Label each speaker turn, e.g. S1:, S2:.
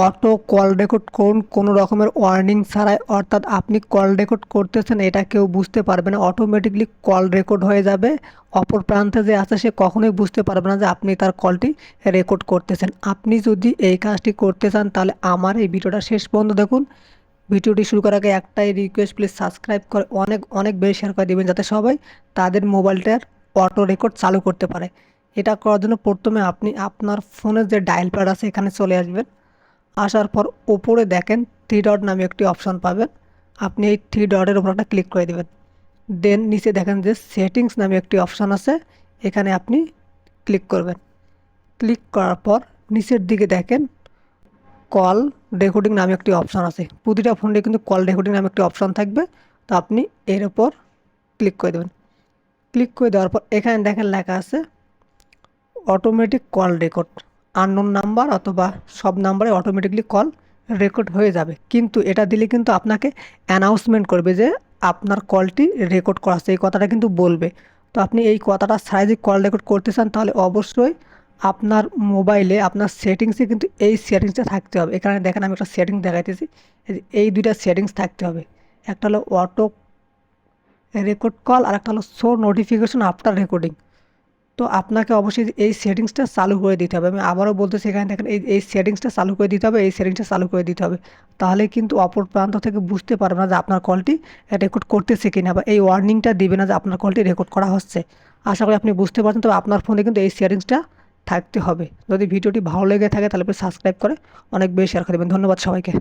S1: Auto call record করুন কোনো রকমের ওয়ার্নিং ছাড়াই, অর্থাৎ আপনি কল রেকর্ড করতেছেন এটা কেউ বুঝতে পারবে না, অটোমেটিকলি কল রেকর্ড হয়ে যাবে। অপর প্রান্তে যে আছে সে কখনোই বুঝতে পারবে না যে আপনি তার কলটি রেকর্ড করতেছেন। আপনি যদি এই কাজটি করতে চান তাহলে আমার এই ভিডিওটা শেষ পর্যন্ত দেখুন। ভিডিওটি শুরু করার আগে একটাই রিকোয়েস্ট, প্লিজ সাবস্ক্রাইব করে অনেক অনেক বেশি শেয়ার করে দেবেন যাতে সবাই তাদের মোবাইলটার অটো রেকর্ড চালু করতে পারে। এটা করার জন্য প্রথমে আপনি আপনার ফোনের যে ডায়াল প্যাড আছে এখানে চলে আসবেন। আসার পর ওপরে দেখেন থ্রি ডট নামে একটি অপশন পাবেন, আপনি এই থ্রি ডটের উপর একটা ক্লিক করে দেবেন। দেন নিচে দেখেন যে সেটিংস নামে একটি অপশন আছে, এখানে আপনি ক্লিক করবেন। ক্লিক করার পর নিচের দিকে দেখেন কল রেকর্ডিং নামে একটি অপশন আছে। প্রতিটা ফোনে কিন্তু কল রেকর্ডিং নামে একটি অপশন থাকবে, তো আপনি এর উপর ক্লিক করে দেবেন। ক্লিক করে দেওয়ার পর এখানে দেখেন লেখা আছে automatic call record, unknown number অথবা সব নাম্বারে অটোমেটিকলি কল রেকর্ড হয়ে যাবে। কিন্তু এটা দিলে কিন্তু আপনাকে অ্যানাউন্সমেন্ট করবে যে আপনার কলটি রেকর্ড করা আছে, এই কথাটা কিন্তু বলবে। তো আপনি এই কথাটা ছাড়াই যদি কল রেকর্ড করতে চান তাহলে অবশ্যই আপনার মোবাইলে আপনার সেটিংসে কিন্তু এই সেটিংসটা থাকতে হবে। এখানে দেখেন আমি একটা সেটিংস দেখাইতেছি, এই দুইটা সেটিংস থাকতে হবে। একটা হলো অটো রেকর্ড কল আর একটা হলো শো নোটিফিকেশন আফটার রেকর্ডিং। তো আপনাকে অবশ্যই এই সেটিংসটা চালু করে দিতে হবে। আমি আবারও বলতেছি, এখানে দেখেন এই সেটিংসটা চালু করে দিতে হবে, এই সেটিংসটা চালু করে দিতে হবে। তাহলে কিন্তু অপর প্রান্ত থেকে বুঝতে পারবে না যে আপনার কলটি রেকর্ড করতেছে কিনা, বা এই ওয়ার্নিংটা দিবে না যে আপনার কলটি রেকর্ড করা হচ্ছে। আশা করি আপনি বুঝতে পারছেন। তবে আপনার ফোনে কিন্তু এই সেটিংসটা থাকতে হবে। যদি ভিডিওটি ভালো লেগে থাকে তাহলে আপনি সাবস্ক্রাইব করে অনেক বেশি শেয়ার করে দেবেন। ধন্যবাদ সবাইকে।